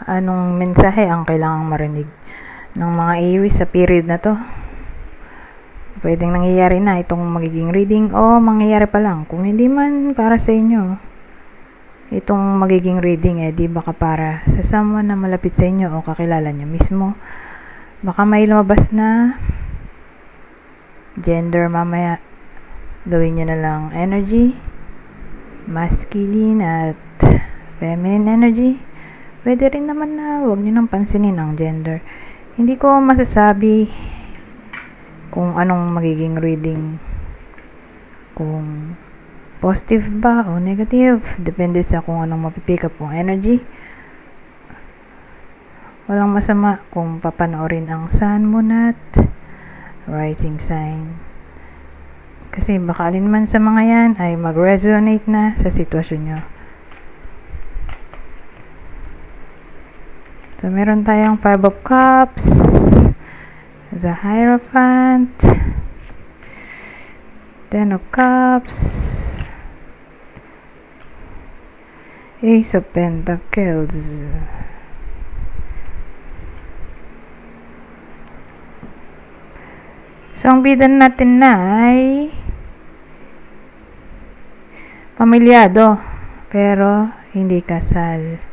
Anong mensahe ang kailangang marinig ng mga Aries sa period na to? Pwedeng nangyayari na itong magiging reading o mangyayari pa lang. Kung hindi man para sa inyo, itong magiging reading di baka para sa someone na malapit sa inyo o kakilala nyo mismo. Baka may lumabas na gender mamaya. Gawin nyo na lang energy, masculine at feminine energy. Pwede rin naman na huwag nyo nang pansinin ang gender. Hindi ko masasabi kung anong magiging reading, kung positive ba o negative, depende sa kung anong mapipick up kong energy. Walang masama kung papanoorin ang sun, moon at rising sign, kasi baka alin man sa mga yan ay mag-resonate na sa sitwasyon nyo. So meron tayong 5 of Cups, the Hierophant, 10 of Cups, Ace of Pentacles. So ang bida natin na ay pamilyado pero hindi kasal.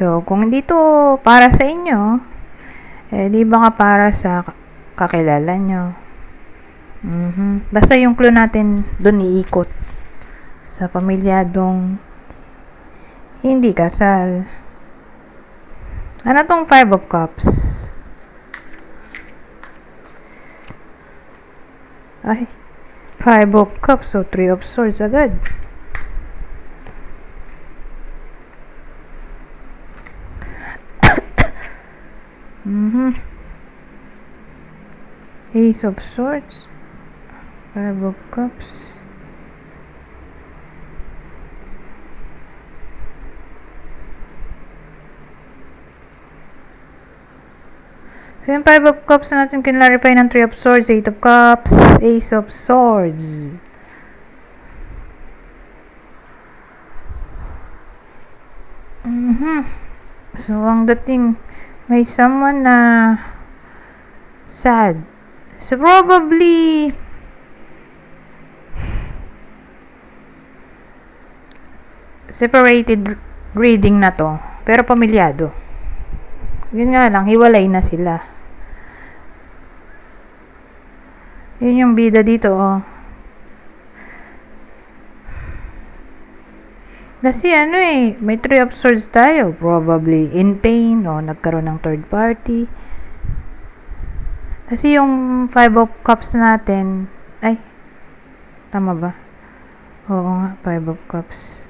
So, kung hindi to para sa inyo, di ba nga para sa kakilala nyo. Basta yung clue natin doon iikot sa pamilyadong hindi kasal. Ano tong 5 of Cups? Ay, 5 of Cups, so 3 of Swords agad. Ace of Swords, 5 of Cups. So yung 5 of Cups na natin kinlarify ng 3 of Swords, 8 of Cups, Ace of Swords. So ang dating may someone na sad. So probably separated reading na to, pero pamilyado. Yun nga lang, hiwalay na sila. Yun yung bida dito, Kasi may 3 of Swords tayo. Probably in pain o nagkaroon ng third party. Kasi yung 5 of Cups natin, ay, tama ba? Oo nga, 5 of Cups.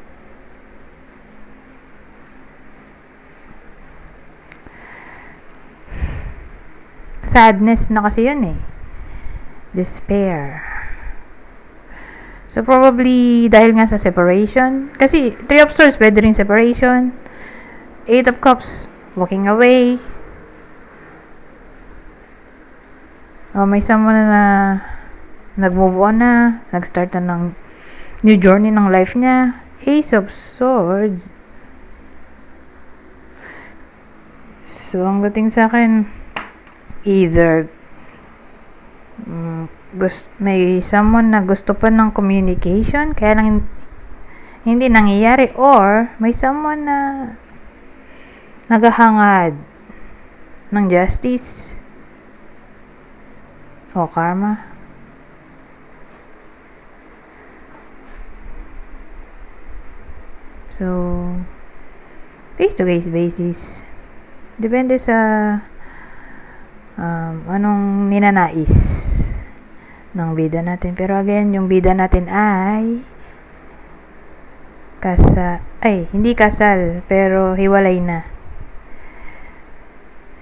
Sadness na kasi yun Despair. So, probably, dahil nga sa separation. Kasi, 3 of Swords, pwede rin separation. 8 of Cups, walking away. May someone na nag-move on na, nag-start na ng new journey ng life niya. Ace of Swords. So, ang dating sa akin, either may someone na gusto pa ng communication kaya lang hindi nangyayari, or may someone na naghahangad ng justice o karma. So face to face basis, depende sa anong ninanais ng bida natin. Pero again, yung bida natin ay hindi kasal, pero hiwalay na.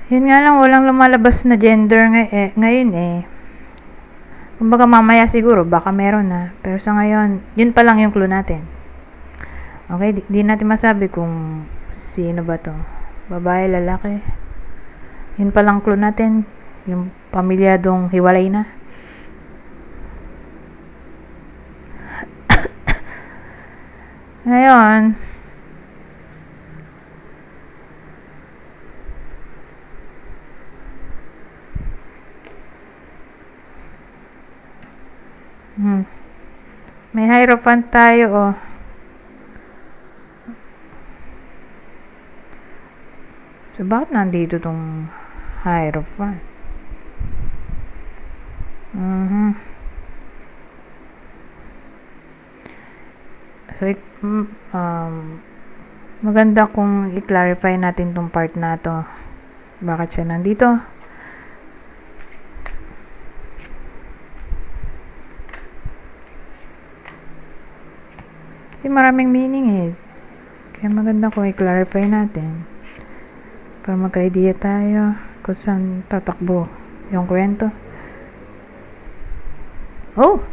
Yun nga lang, walang lumalabas na gender ngayon Kumbaga mamaya siguro, baka meron na. Pero sa ngayon, yun pa lang yung clue natin. Okay, di natin masabi kung sino ba to. Babae, lalaki. Yun pa lang clue natin. yung pamilyadong hiwalay na. Ngayon, may Hierophant tayo, oh. So, bakit nandito tong Hierophant? So, maganda kung i-clarify natin tong part na to. Bakit siya nandito? Kasi maraming meaning eh. Kaya maganda kung i-clarify natin. Para magka-idea tayo kung saan tatakbo yung kwento. Oh!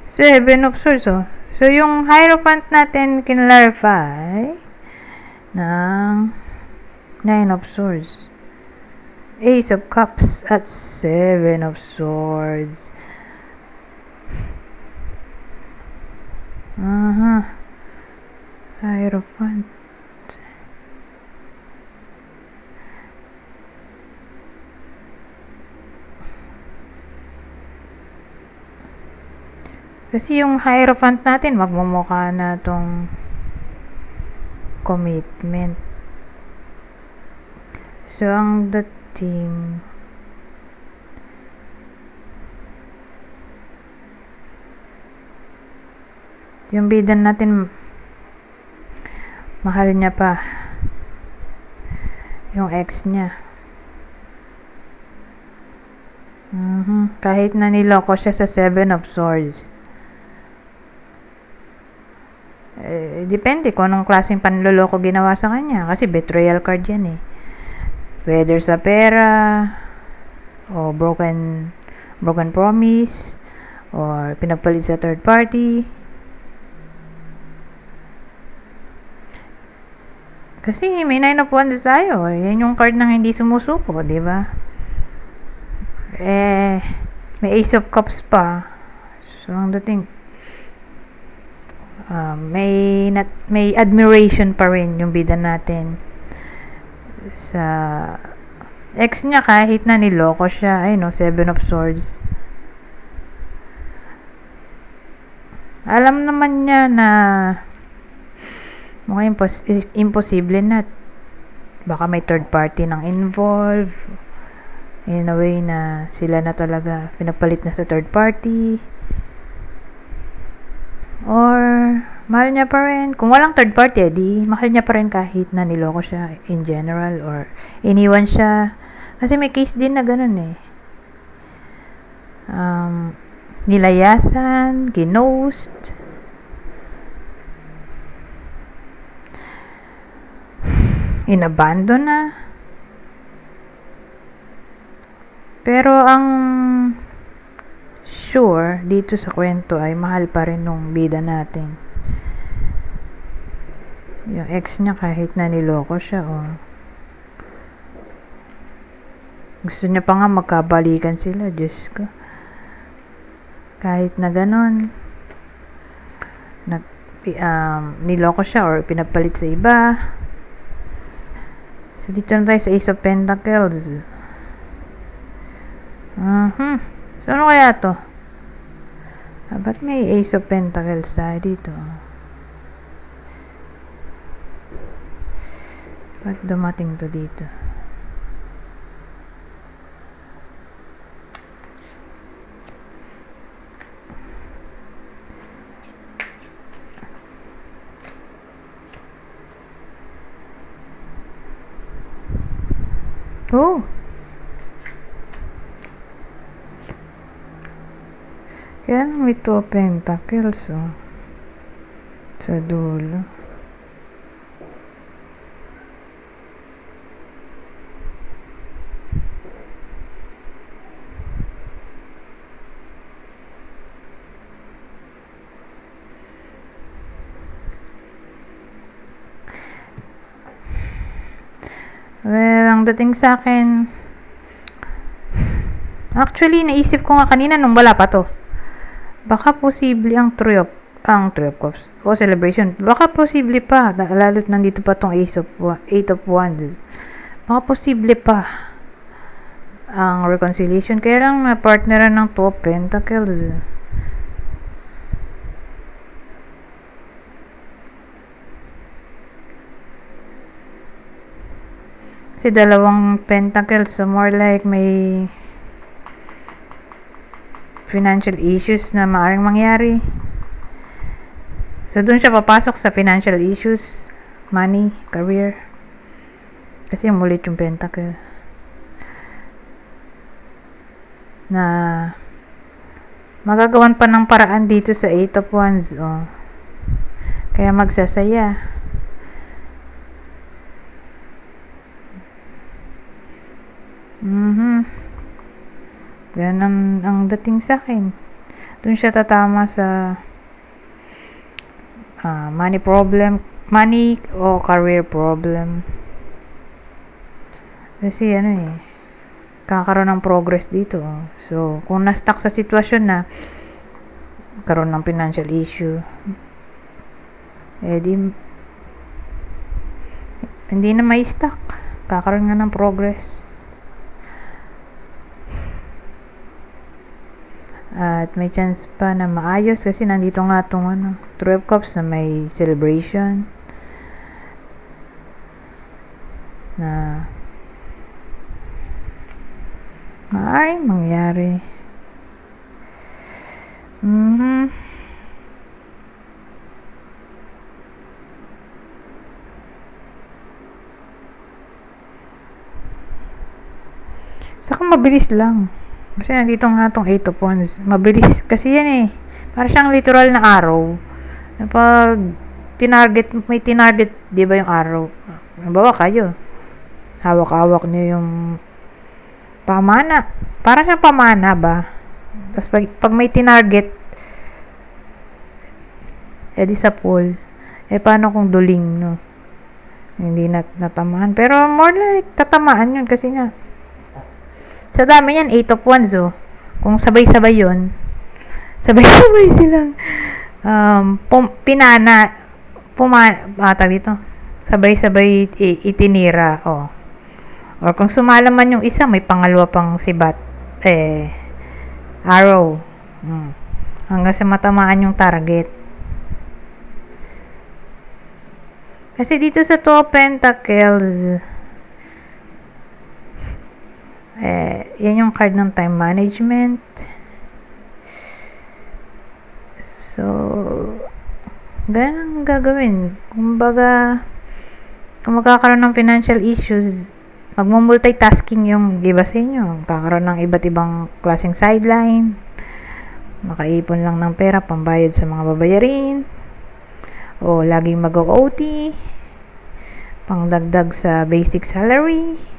7 of Swords, oh. So, yung Hierophant natin kinlarify ng 9 of Swords. Ace of Cups at 7 of Swords. Hierophant. Kasi yung Hierophant natin, magmumukha na tong commitment. So, ang dating yung bidan natin, mahal niya pa yung ex niya. Kahit na niloko siya sa 7 of Swords. Depende kung anong klaseng panloloko ginawa sa kanya. Kasi betrayal card yan eh. Whether sa pera, o broken promise, or pinagpalit sa third party. Kasi may 9 of Wands tayo. Yan yung card nang hindi sumusuko, di ba? May Ace of Cups pa. So, ang dating, may admiration pa rin yung bida natin sa ex niya kahit na niloko siya. Ay no, 7 of Swords. Alam naman niya na mukhang imposible na baka may third party nang involved in a way na sila na talaga pinapalit na sa third party. Or, mahal niya pa rin. Kung walang third party, di mahal niya pa rin kahit na niloko siya in general or iniwan siya. Kasi may case din na ganun eh. Nilayasan, ginost. Inabandon na. Pero ang sure dito sa kwento ay mahal pa rin nung bida natin. Yung ex niya kahit na niloko siya gusto niya pa nga magkabalikan sila, Diyos ko. Kahit na ganon, niloko siya or pinapalit sa iba. So dito na tayo sa Ace of Pentacles. So ano kaya to? Ba't may Ace of Pentacles tayo dito? Ba't dumating to dito? Oh! Kaya may 2 of Pentacles, oh. Sa dulo. Well, ang dating sa akin, Actually, naisip ko nga kanina nung wala pa to. Baka posible ang Three of Cups o Celebration. Baka posible pa, lalo't nandito pa tong Eight of Wands. Baka posible pa ang reconciliation. Kaya lang na partneran ng Two of Pentacles. Kasi dalawang Pentacles, so more like may financial issues na maaaring mangyari. So, dun siya papasok sa financial issues, money, career. Kasi mulit yung Pentacle. Na magagawan pa ng paraan dito sa Eight of Wands. Oh. Kaya magsasaya. Yan ang dating sa akin. Doon siya tatama sa money problem, money o career problem. Kasi kakaroon ng progress dito. So, kung na-stuck sa sitwasyon na karoon ng financial issue, hindi na may stuck. Kakaroon nga ng progress. At may chance pa na maayos kasi nandito nga itong Three of Cups na may celebration na maaaring mangyari. Saka mabilis lang. Kasi nandito nga itong Eight of Wands. Mabilis. Kasi yan para siyang literal na arrow. Pag may tinarget, di ba yung arrow? Halimbawa kayo. Hawak-hawak niyo yung pamana. Para siyang pamana ba? Tapos pag may tinarget, di sa pool. Paano kung duling, no? Hindi natamaan. Pero more like, tatamaan yun kasi nga. Sa dami yan, Eight of Wands, oh. Kung sabay-sabay yun, sabay-sabay silang dito. Sabay-sabay itinira, oh. Or kung sumala man yung isa, may pangalawa pang sibat, arrow. Hanggang sa matamaan yung target. Kasi dito sa Two of Pentacles, yan yung card ng time management. So, ganun ang gagawin. Kumbaga, kung magkakaroon ng financial issues, magmumultitasking yung iba sa inyo. Kakaroon ng iba't ibang klaseng sideline. Makaipon lang ng pera, pambayad sa mga babayarin. O laging mag-OT. Pangdagdag sa basic salary.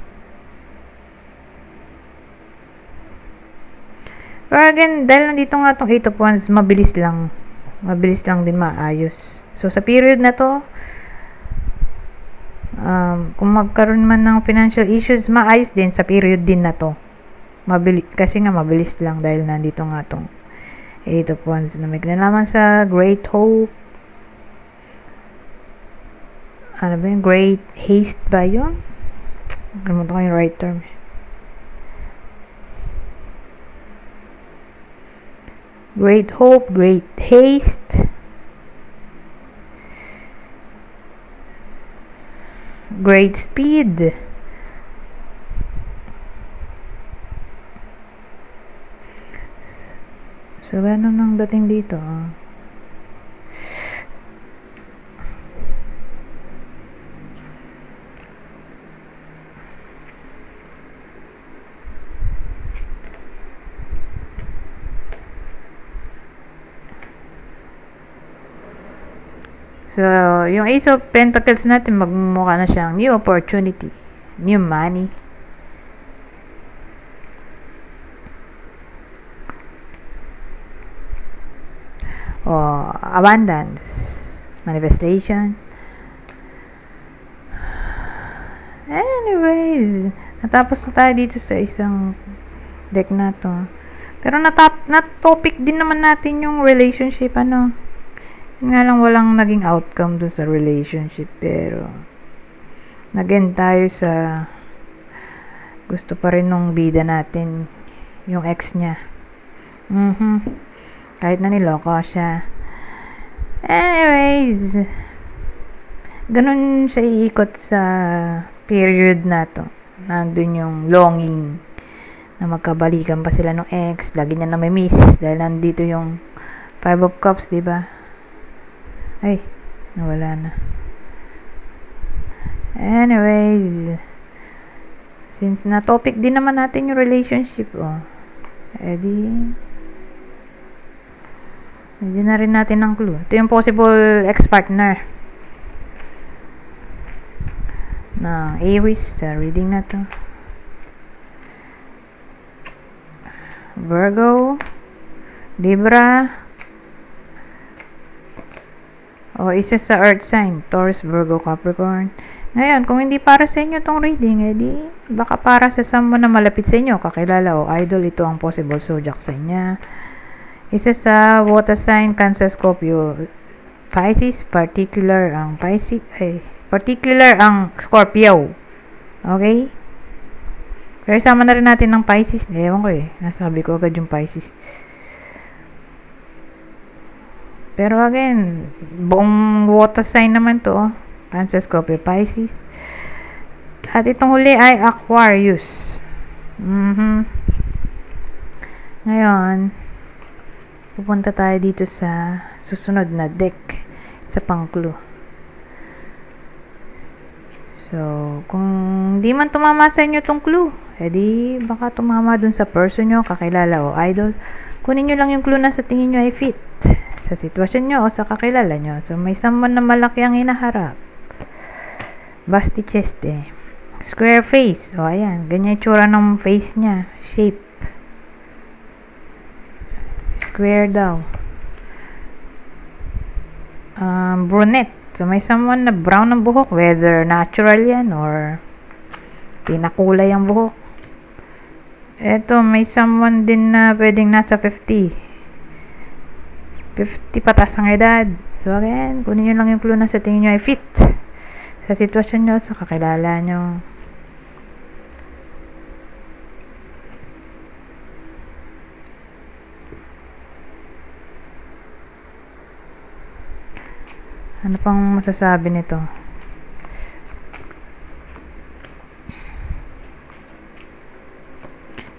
Pero again, dahil nandito nga itong Eight of Wands, mabilis lang. Mabilis lang din maayos. So, sa period na to, kung magkaroon man ng financial issues, maayos din sa period din na to. Kasi nga mabilis lang dahil nandito nga itong Eight of Wands na may kinalaman sa Great Hope. Ano ba yun? Great Haste ba yun? Kalimutan ko yung right term. Great Hope, Great Haste, Great Speed. So, ganun ang dating dito. So, yung Ace of Pentacles natin, magmumukha na siyang new opportunity, new money. O, abundance, manifestation. Anyways, natapos na tayo dito sa isang deck na to. Pero na-topic din naman natin yung relationship, ano. Yun nga lang walang naging outcome dun sa relationship. Pero, nag-end tayo sa gusto pa rin nung bida natin, yung ex niya. Kahit na niloko siya. Anyways, ganun siya iikot sa period na to. Nandun yung longing na magkabalikan pa sila ng ex. Lagi niya na may miss dahil nandito yung Five of Cups, diba? Ay, nawala na. Anyways, since na topic din naman natin yung relationship, edi na rin natin ng clue. Ito yung possible ex-partner ng Aries sa reading na to. Virgo, Libra, isa sa earth sign, Taurus, Virgo, Capricorn. Ngayon, kung hindi para sa inyo tong reading, edi baka para sa someone na malapit sa inyo, kakilala o idol, ito ang possible zodiac sign niya. Isa sa water sign, Cancer, Scorpio, Pisces, particular ang Scorpio. Okay? Pero sama na rin natin ng Pisces. Ewan ko nasabi ko agad yung Pisces. Pero again, buong water sign naman to. Cancer, Scorpio, Pisces. At itong huli ay Aquarius. Ngayon, pupunta tayo dito sa susunod na deck sa pang-clue. So, kung di man tumama sa inyo tong clue, edi baka tumama dun sa person nyo, kakilala o idol. Kunin nyo lang yung clue na sa tingin nyo ay fit sa sitwasyon nyo o sa kakilala nyo. So, may someone na malaki ang hinaharap. Busty chest Square face. O, ayan. Ganyan yung tsura ng face niya. Shape. Square daw. Brunette. So, may someone na brown ang buhok. Whether natural yan or pinakulay ang buhok. Eto, may someone din na pwedeng nasa 50 patas ang edad. So, again, kunin nyo lang yung clue na sa tingin nyo ay fit sa sitwasyon nyo, sa kakilala nyo. Ano pang masasabi nito?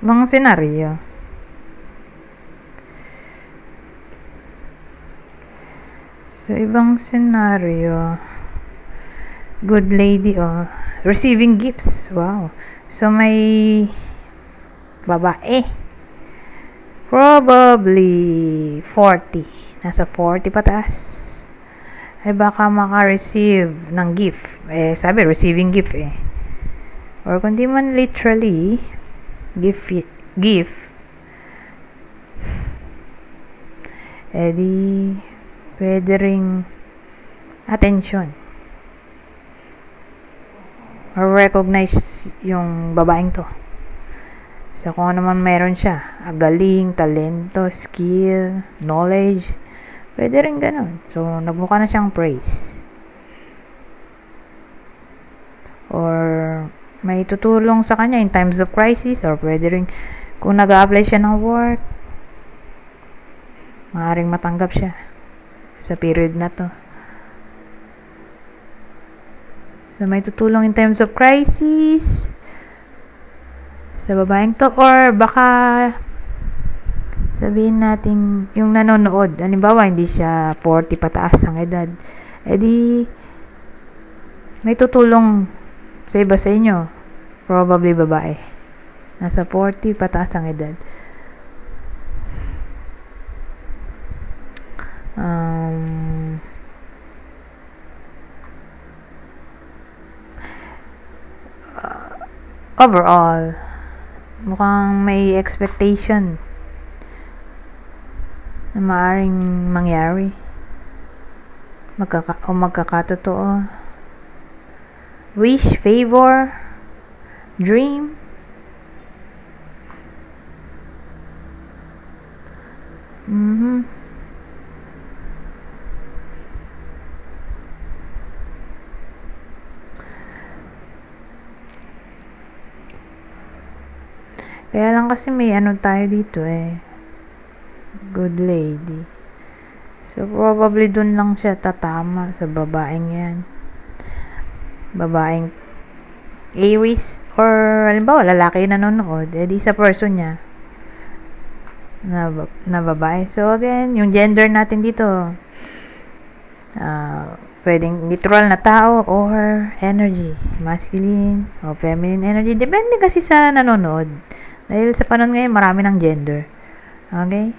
Mga senaryo. So, ibang senaryo. Good lady, receiving gifts. Wow. So, may babae. Probably 40. Nasa 40 pataas. Ay baka maka-receive ng gift. Sabi, receiving gift Or kundi man literally, gift. Di pwede ring attention. Or recognize yung babaeng to. So, kung ano man meron siya. Galing, talento, skill, knowledge. Pwede rin ganun. So, nagmukha na siyang praise. Or, may tutulong sa kanya in times of crisis. Or, pwede rin, kung nag-a-apply siya ng work, maaaring matanggap siya sa period na to. So, may tutulong in times of crisis sa babaeng to. Or, baka sabihin natin yung nanonood, halimbawa hindi siya 40 pataas ang edad, edi may tutulong sa iba sa inyo, probably babae, nasa 40 pataas ang edad. Overall, mukhang may expectation na maaaring mangyari magkakatotoo. Wish, favor, dream. Mhm. Kaya lang kasi may ano tayo dito eh. Good lady. So, probably dun lang siya tatama sa babaeng yan. Babaeng Aries or halimbawa lalaki yung nanonood, di sa person niya na babae. So, again, yung gender natin dito, pwedeng literal na tao or energy, masculine o feminine energy. Depende kasi sa nanonood. Dahil sa panahon ngayon, marami ng gender. Okay?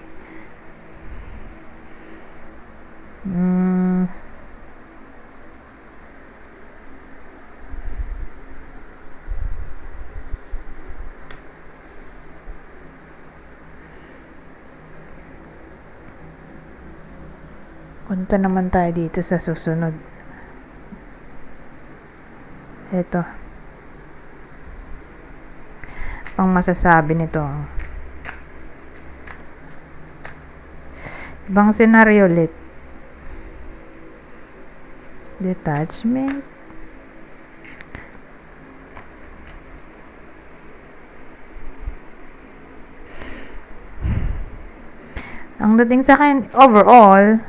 Punta naman tayo dito sa susunod. Ito. Ang masasabi nito. Ibang senaryo ulit. Detachment. Ang dating sa akin, overall,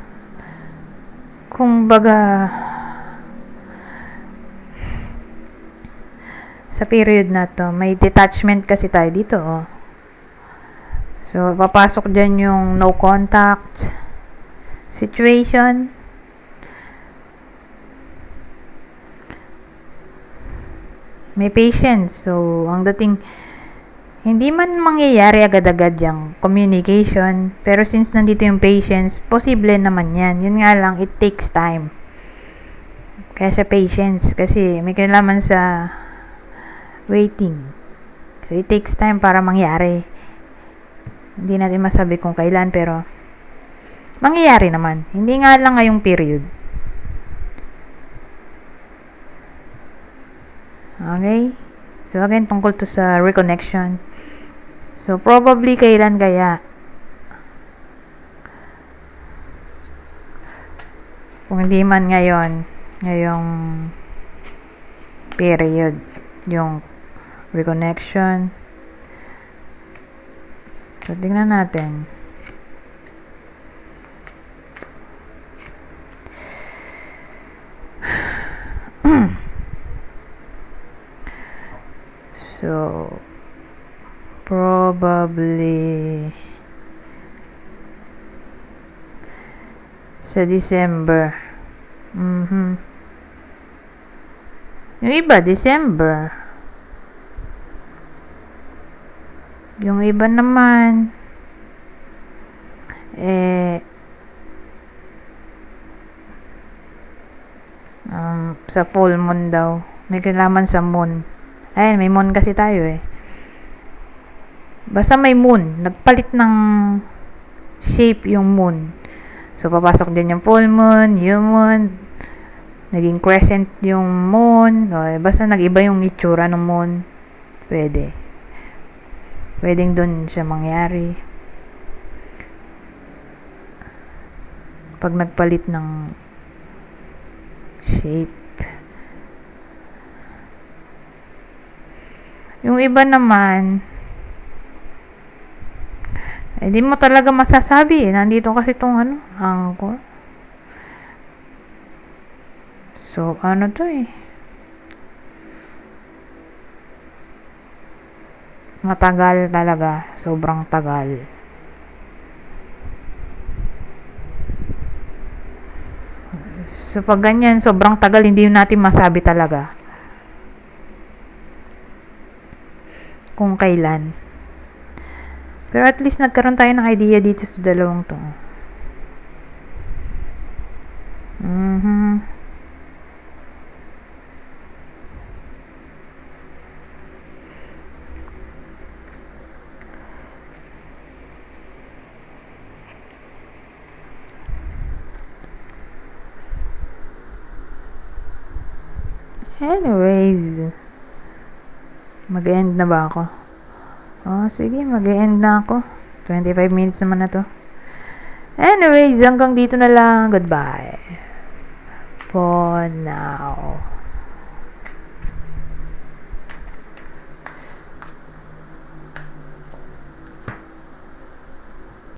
kung baga, sa period na to, may detachment kasi tayo dito, oh. So, papasok dyan yung no contact situation. May patience. So, ang dating, hindi man mangyayari agad-agad yung communication, pero since nandito yung patience, posible naman yan. Yun nga lang, it takes time. Kaya siya patience, kasi may kinalaman sa waiting. So, it takes time para mangyari. Hindi natin masabi kung kailan, pero mangyayari naman. Hindi nga lang ngayong period. Okay? So, again, tungkol to sa reconnection. So, probably kailan kaya? Kung hindi man ngayon, ngayong period, yung reconnection. So, tingnan natin. So, probably sa December. Yung iba, December. Yung iba naman, sa full moon daw. May kinalaman sa moon. Ayan, may moon kasi tayo eh. Basta may moon. Nagpalit ng shape yung moon. So, papasok din yung full moon, new moon, naging crescent yung moon. O, basta nag-iba yung itsura ng moon. Pwede. Pwedeng dun siya mangyari. Pag nagpalit ng shape. Yung iba naman, di mo talaga masasabi. Nandito kasi itong anchor. So, ano to eh. Matagal talaga. Sobrang tagal. So, pag ganyan, sobrang tagal, hindi natin masabi talaga kung kailan. Pero at least nagkaroon tayo ng idea dito sa dalawang to. Anyways, mag-end na ba ako? Oh, sige, mag-end na ako. 25 minutes naman na to. Anyways, hanggang dito na lang. Goodbye. For now.